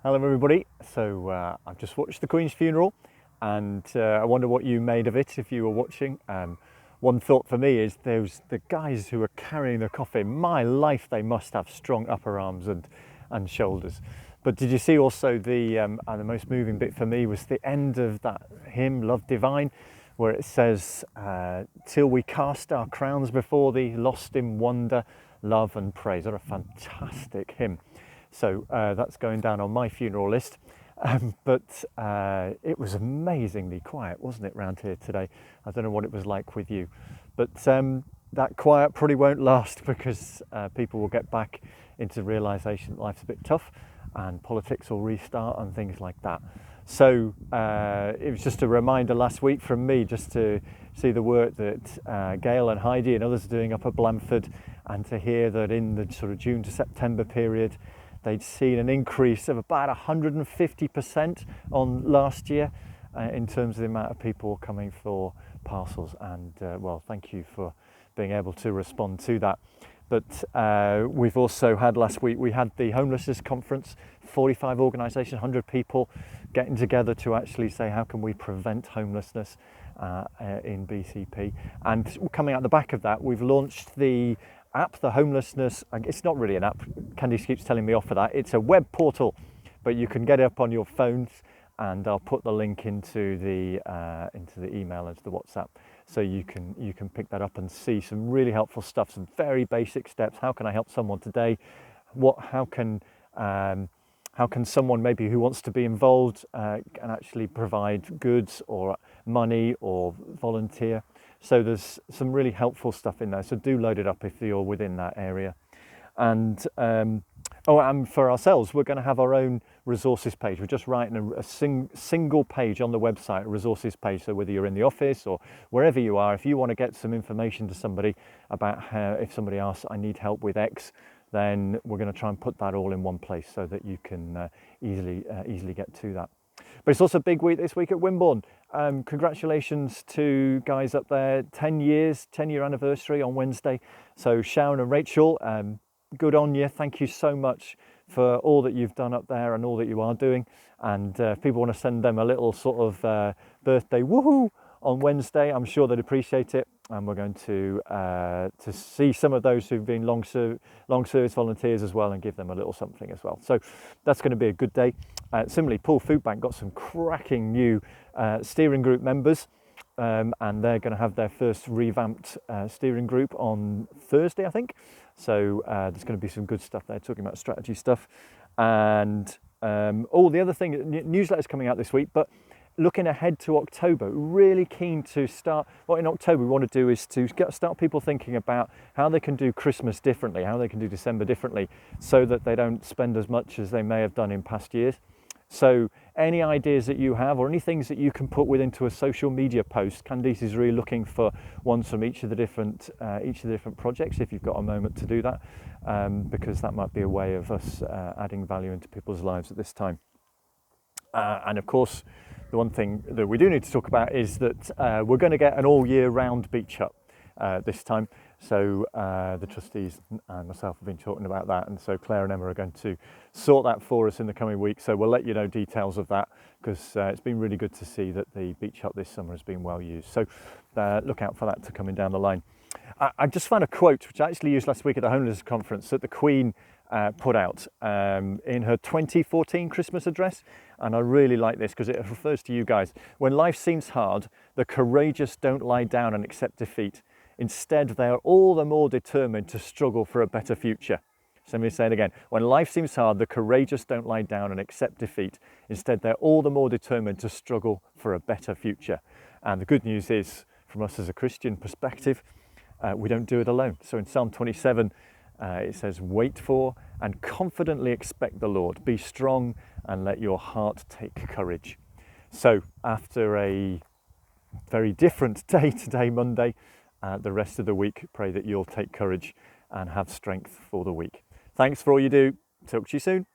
Hello everybody. I've just watched the Queen's funeral and I wonder what you made of it if you were watching. One thought for me is the guys who are carrying the coffin. My life, they must have strong upper arms and shoulders. But did you see also the most moving bit for me was the end of that hymn, Love Divine, where it says, till we cast our crowns before thee, lost in wonder, love and praise. What a fantastic hymn. So that's going down on my funeral list. But it was amazingly quiet, wasn't it, round here today? I don't know what it was like with you. But that quiet probably won't last because people will get back into realisation that life's a bit tough and politics will restart and things like that. So it was just a reminder last week from me just to see the work that Gail and Heidi and others are doing up at Blandford, and to hear that in the sort of June to September period they'd seen an increase of about 150% on last year in terms of the amount of people coming for parcels. And well, thank you for being able to respond to that. But we've also had last week, we had the homelessness conference, 45 organisations, 100 people getting together to actually say how can we prevent homelessness in BCP. And coming out the back of that, we've launched the app, the homelessness, it's not really an app, Candice keeps telling me off for that, it's a web portal, but you can get it up on your phones, and I'll put the link into the email, into the WhatsApp, so you can pick that up and see some really helpful stuff, some very basic steps. How can I help someone today? How can someone maybe who wants to be involved and actually provide goods or money or volunteer? So there's some really helpful stuff in there. So do load it up if you're within that area. And and for ourselves, we're going to have our own resources page. We're just writing a single page on the website, a resources page. So whether you're in the office or wherever you are, if you want to get some information to somebody about how, if somebody asks, I need help with X, then we're going to try and put that all in one place so that you can easily get to that. But it's also a big week this week at Wimborne. Congratulations to guys up there, 10-year anniversary on Wednesday. So Sharon and Rachel, good on you. Thank you so much for all that you've done up there and all that you are doing. And if people want to send them a little sort of birthday woohoo on Wednesday, I'm sure they'd appreciate it. And we're going to see some of those who've been long service volunteers as well, and give them a little something as well. So that's going to be a good day. Similarly, Poole Food Bank got some cracking new steering group members, and they're going to have their first revamped steering group on Thursday, I think. So there's going to be some good stuff there, talking about strategy stuff. And the other thing, newsletter's coming out this week, but looking ahead to October, really keen to start. What in October we want to do is to start people thinking about how they can do Christmas differently, how they can do December differently, so that they don't spend as much as they may have done in past years. So any ideas that you have, or any things that you can put into a social media post, Candice is really looking for ones from each of the different projects, if you've got a moment to do that, because that might be a way of us adding value into people's lives at this time. And of course, the one thing that we do need to talk about is that we're going to get an all year round beach hut this time. So the trustees and myself have been talking about that, and so Claire and Emma are going to sort that for us in the coming week. So we'll let you know details of that, because it's been really good to see that the beach hut this summer has been well used. So look out for that to coming down the line. I just found a quote which I actually used last week at the homelessness conference that the Queen put out in her 2014 Christmas address, and I really like this because it refers to you guys. When life seems hard, the courageous don't lie down and accept defeat. Instead, they are all the more determined to struggle for a better future. So let me say it again. When life seems hard, the courageous don't lie down and accept defeat. Instead, they're all the more determined to struggle for a better future. And the good news is, from us as a Christian perspective, we don't do it alone. So in Psalm 27, it says, wait for and confidently expect the Lord. Be strong and let your heart take courage. So after a very different day today, Monday, the rest of the week, pray that you'll take courage and have strength for the week. Thanks for all you do. Talk to you soon.